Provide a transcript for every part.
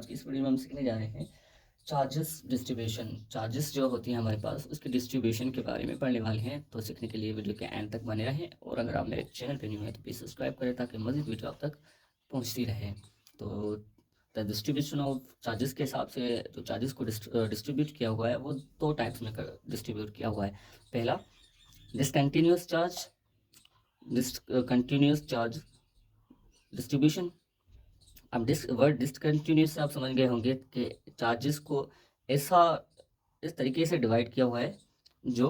आज की इस वीडियो में हम सीखने जा रहे हैं चार्जेस डिस्ट्रीब्यूशन। चार्जेस जो होती हैं हमारे पास, उसके डिस्ट्रीब्यूशन के बारे में पढ़ने वाले हैं। तो सीखने के लिए वीडियो के एंड तक बने रहें, और अगर आप मेरे चैनल पर न्यू हैं तो प्लीज़ सब्सक्राइब करें ताकि मज़ीद वीडियो आप तक पहुँचती रहे। तो द डिस्ट्रीब्यूशन ऑफ चार्जेस के हिसाब से जो चार्जेस को डिस्ट्रीब्यूट किया हुआ है वो दो टाइप्स में डिस्ट्रीब्यूट किया हुआ है। पहला discontinuous charge, discontinuous charge distribution. अब वर्ड डिसकंटिन्यूस से आप समझ गए होंगे कि चार्जेस को ऐसा इस तरीके से डिवाइड किया हुआ है जो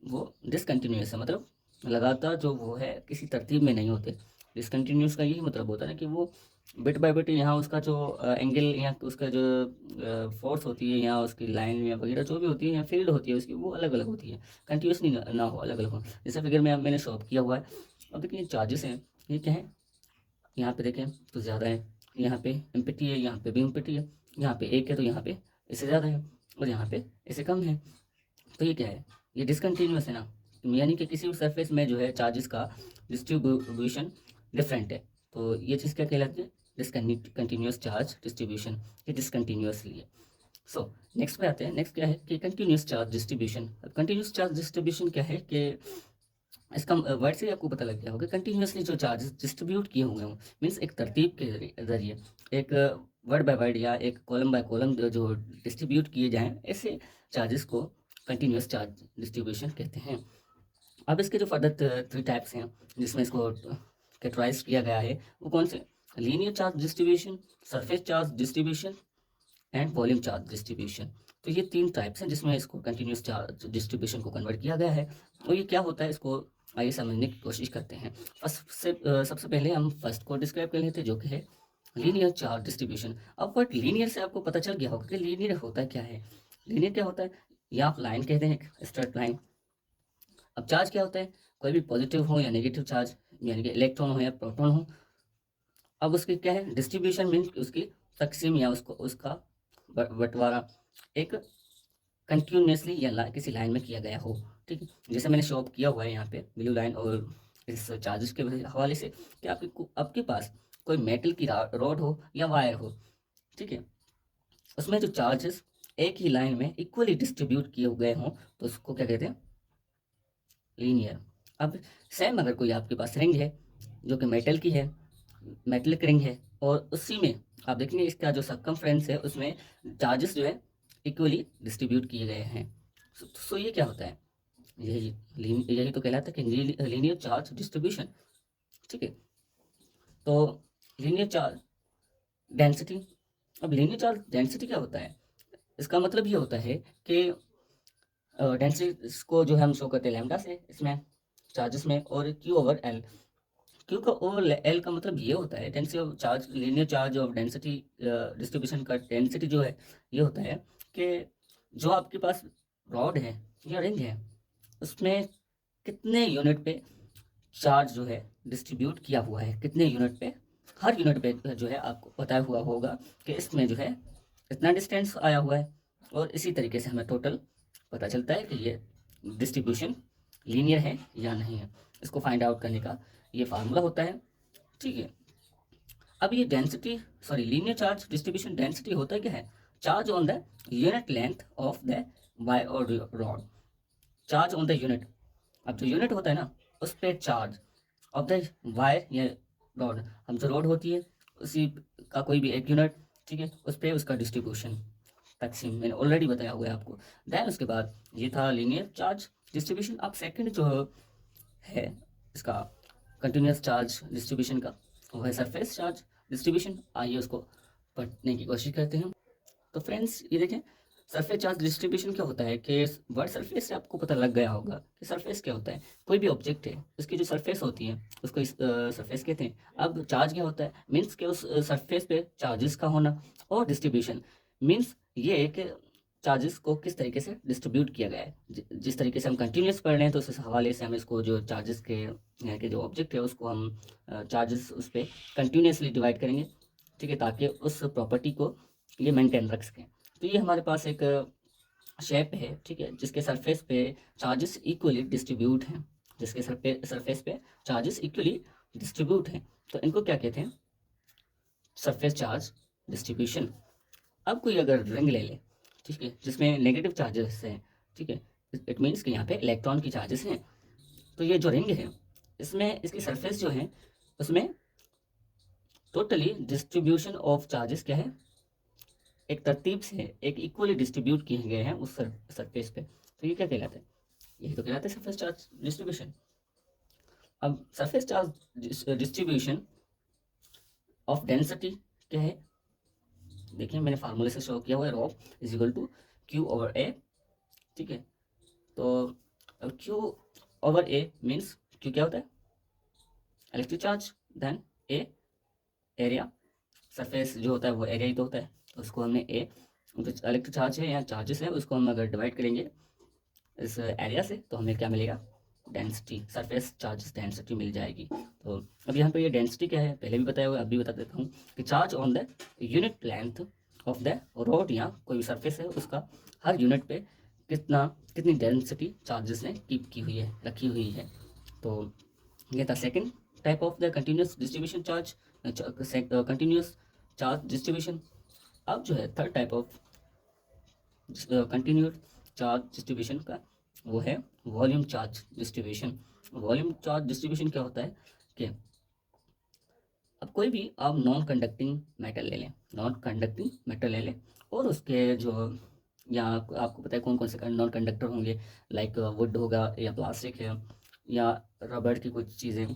वो डिसकंटिन्यूस है, मतलब लगातार जो वो है किसी तरतीब में नहीं होते। डिसकंटिन्यूस का यही मतलब होता है ना कि वो बिट बाय बिट यहाँ उसका जो एंगल, यहाँ उसका जो फोर्स होती है, यहाँ उसकी लाइन या वगैरह जो भी होती है, यहाँ फील्ड होती है उसकी, वो अलग अलग होती है, कंटिन्यूसली ना हो, अलग अलग हो। जैसे फिगर में मैंने शॉप किया हुआ है। अब देखिए चार्जेस हैं, ये क्या है, यहाँ पे देखें तो ज़्यादा है, यहाँ पे एम्पिटी है, यहाँ पे भी एम्पिटी है, यहाँ पे एक है तो यहाँ पे इससे ज़्यादा है, और यहाँ पे इससे कम है। तो ये क्या है, ये डिसकंटिन्यूस है ना, यानी कि किसी भी सरफेस में जो है चार्जेस का डिस्ट्रीब्यूशन डिफरेंट है। तो ये चीज़ क्या कहलाती है, डिसकंटिन्यूस चार्ज डिस्ट्रीब्यूशन, ये डिसकंटिन्यूसली है। सो नेक्स्ट पे आते हैं। नेक्स्ट क्या है कि कंटिन्यूस चार्ज डिस्ट्रीब्यूशन। अब कंटिन्यूस चार्ज डिस्ट्रीब्यूशन क्या है कि इसका वर्ड से ही आपको पता लग गया होगा, कंटिन्यूसली जो चार्जेस डिस्ट्रीब्यूट किए हुए हों, मीन्स एक तरतीब के जरिए एक वर्ड बाय वर्ड या एक कॉलम बाय कॉलम जो डिस्ट्रीब्यूट किए जाएं, ऐसे चार्जेस को कंटिन्यूस चार्ज डिस्ट्रीब्यूशन कहते हैं। अब इसके जो फर्दर थ्री टाइप्स हैं जिसमें इसको कैटेगराइज किया गया है, वो कौन से, linear charge distribution, surface charge distribution and volume charge distribution. तो ये तीन टाइप्स हैं जिसमें इसको कंटिन्यूस चार्ज डिस्ट्रीब्यूशन को कन्वर्ट किया गया है। और ये क्या होता है, इसको आइए समझने की कोशिश करते हैं। सबसे पहले हम फर्स्ट को डिस्क्राइब कर लेते हैं, जो कि है लीनियर चार्ज डिस्ट्रीब्यूशन। अब वर्ड लीनियर से आपको पता चल गया होगा कि लीनियर होता क्या है। लीनियर क्या होता है, या आप लाइन कहते हैं, स्ट्रेट लाइन। अब चार्ज क्या होता है, कोई भी पॉजिटिव हो या नेगेटिव चार्ज, यानी कि इलेक्ट्रॉन हो या प्रोटॉन हो। अब उसकी क्या है, डिस्ट्रीब्यूशन मीन्स उसकी तकसीम या उसको उसका बंटवारा एक कंटिन्यूसली या किसी लाइन में किया गया हो। ठीक है, जैसे मैंने शो अप किया हुआ है यहाँ पे ब्लू लाइन और इस चार्जेस के हवाले से कि आपके पास कोई मेटल की रॉड हो या वायर हो, ठीक है, उसमें जो चार्जेस एक ही लाइन में इक्वली डिस्ट्रीब्यूट किए गए हों तो उसको क्या कहते हैं, लीनियर। अब सेम अगर कोई आपके पास रिंग है जो कि मेटल की है, मेटलिक रिंग है, और उसी में आप देखेंगे इसका जो सर्कमफ्रेंस है उसमें चार्जेस जो है इक्वली डिस्ट्रीब्यूट किए गए हैं। सो ये क्या होता है, यही तो कहलाता है कि लीनियर चार्ज डिस्ट्रीब्यूशन। ठीक है, तो लीनियर चार्ज डेंसिटी। अब लीनियर चार्ज डेंसिटी क्या होता है, इसका मतलब ये होता है कि डेंसिटी को जो है हम शो करते हैं लैम्डा से इसमें चार्जेस में, और क्यू ओवर एल। क्यू का ओवर एल का मतलब ये होता है, density of charge, linear charge of density distribution का डेंसिटी जो है ये होता है कि जो आपके पास रॉड है या रिंग है उसमें कितने यूनिट पे चार्ज जो है डिस्ट्रीब्यूट किया हुआ है, कितने यूनिट पे, हर यूनिट पे जो है आपको पता हुआ होगा कि इसमें जो है इतना डिस्टेंस आया हुआ है, और इसी तरीके से हमें टोटल पता चलता है कि ये डिस्ट्रीब्यूशन लीनियर है या नहीं है। इसको फाइंड आउट करने का ये फार्मूला होता है। ठीक है, अब ये density, sorry, linear charge distribution density होता क्या है, charge on the unit length of the wire और rod, charge on the unit. अब जो यूनिट होता है ना उस पर चार्ज ऑफ द वायर या रॉड, हम जो रॉड होती है उसी का कोई भी एक यूनिट, ठीक है, उस पर उसका डिस्ट्रीब्यूशन तकसीम मैंने ऑलरेडी बताया हुआ है आपको। देन उसके बाद ये था लीनियर चार्ज डिस्ट्रीब्यूशन। अब सेकंड जो है इसका कंटिन्यूस चार्ज डिस्ट्रीब्यूशन का, वो है सरफेस चार्ज डिस्ट्रीब्यूशन। आइए उसको पढ़ने की कोशिश करते हैं। तो फ्रेंड्स ये देखें, सरफेस चार्ज डिस्ट्रीब्यूशन क्या होता है कि वर्ड सरफेस से आपको पता लग गया होगा कि सरफेस क्या होता है, कोई भी ऑब्जेक्ट है उसकी जो सरफेस होती है उसको सरफेस कहते हैं। अब चार्ज क्या होता है, मीन्स के उस सरफेस पे चार्जेस का होना, और डिस्ट्रीब्यूशन मीन्स ये है कि चार्जेस को किस तरीके से डिस्ट्रीब्यूट किया गया है। जिस तरीके से हम कंटिन्यूस पढ़ रहे हैं तो उस हवाले से हम इसको जो चार्जेस के यहाँ के जो ऑब्जेक्ट है उसको हम चार्जेस उस पर कंटिन्यूसली डिवाइड करेंगे, ठीक है, ताकि उस प्रॉपर्टी को ये मेंटेन रख सकें। तो ये हमारे पास एक शेप है, ठीक है, जिसके सरफेस पे चार्जेस इक्वली डिस्ट्रीब्यूट हैं, जिसके सरफेस पे चार्जेस इक्वली डिस्ट्रीब्यूट हैं, तो इनको क्या कहते हैं, सरफेस चार्ज डिस्ट्रीब्यूशन। अब कोई अगर रिंग ले ले, ठीक है, जिसमें नेगेटिव चार्जेस हैं, ठीक है, इट मीन्स कि यहाँ पे इलेक्ट्रॉन की चार्जेस हैं। तो ये जो रिंग है इसमें इसकी सरफेस जो है उसमें टोटली डिस्ट्रीब्यूशन ऑफ चार्जेस क्या है, एक तरतीब से एक इक्वली डिस्ट्रीब्यूट किए गए हैं उस सरफेस पे। तो ये क्या कहलाता है, यही तो कहलाता है सरफेस चार्ज डिस्ट्रीब्यूशन। अब surface charge distribution of density क्या है, देखिए मैंने फार्मूले से शो किया हुआ है, ρ is equal to Q over A, ठीक है। तो Q over A means Q क्या होता है, electric charge, then A area, surface जो होता है वो एरिया ही तो होता है, तो उसको हमने ए, जो इलेक्ट्रिक चार्ज है या चार्जेस है उसको हम अगर डिवाइड करेंगे इस एरिया से तो हमें क्या मिलेगा, डेंसिटी, सरफेस चार्ज डेंसिटी मिल जाएगी। तो अब यहाँ पे ये डेंसिटी क्या है पहले भी बताया हुआ है, अभी बता देता हूँ कि charge on the unit length of the road या कोई भी सरफेस है उसका हर यूनिट पे कितनी डेंसिटी चार्जेस ने कीप की हुई है, रखी हुई है। तो ये था second type of the continuous distribution charge, continuous charge distribution. अब जो है third type of continued charge distribution का वो है volume charge distribution. Volume charge distribution क्या होता है कि अब कोई भी आप नॉन कंडक्टिंग मेटल ले लें, नॉन कंडक्टिंग मेटल ले लें और उसके जो यहाँ आपको पता है कौन कौन से नॉन कंडक्टर होंगे, लाइक वुड होगा या प्लास्टिक है या रबड़ की कुछ चीज़ें,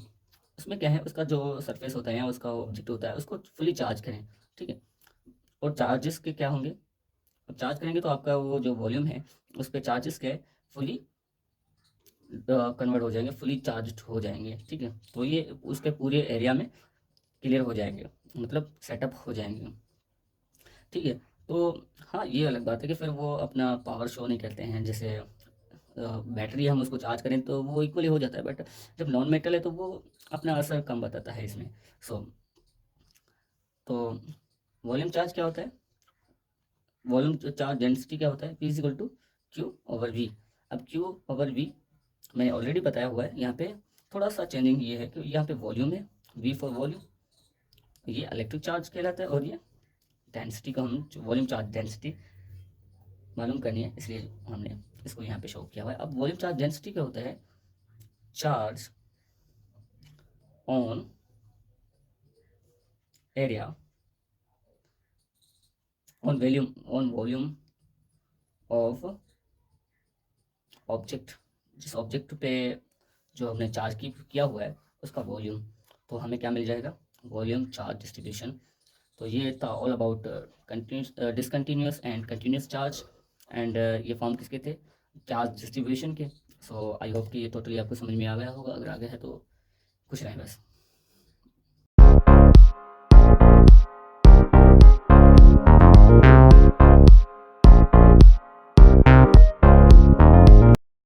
उसमें क्या है उसका जो सरफेस होता है या उसका ऑब्जेक्ट होता है उसको फुली चार्ज करें, ठीक है। और चार्जेस के क्या होंगे, अब चार्ज करेंगे तो आपका वो जो वॉल्यूम है उस पर चार्जेस के फुली कन्वर्ट हो जाएंगे, फुली चार्ज हो जाएंगे, ठीक है। तो ये उसके पूरे एरिया में क्लियर हो जाएंगे, मतलब सेटअप हो जाएंगे, ठीक है। तो हाँ ये अलग बात है कि फिर वो अपना पावर शो नहीं करते हैं, जैसे बैटरी हम उसको चार्ज करें तो वो इक्वली हो जाता है, बट जब नॉन मेटल है तो वो अपना असर कम बताता है इसमें। सो तो वॉल्यूम चार्ज क्या होता है, वॉल्यूम चार्ज डेंसिटी क्या होता है, P is equal to Q over V. अब क्यू ओवर वी मैंने ऑलरेडी बताया हुआ है, यहाँ पे थोड़ा सा चेंजिंग ये है कि यहाँ पे वॉल्यूम है, वी फॉर वॉल्यूम, ये इलेक्ट्रिक चार्ज कहलाता है, और ये डेंसिटी का हम वॉल्यूम चार्ज डेंसिटी मालूम करनी है इसलिए हमने इसको यहाँ पे शो किया हुआ है। अब वॉल्यूम चार्ज डेंसिटी क्या होता है, charge on area on volume of object, जिस ऑब्जेक्ट पे जो हमने चार्ज किया हुआ है उसका वॉल्यूम, तो हमें क्या मिल जाएगा, वॉल्यूम चार्ज डिस्ट्रीब्यूशन। तो ये था all about continuous discontinuous and continuous charge, and ये फॉर्म किसके थे, चार्ज डिस्ट्रीब्यूशन के। सो आई होप कि ये टोटली आपको समझ में आ गया होगा, अगर आ गया है तो खुश रहें बस।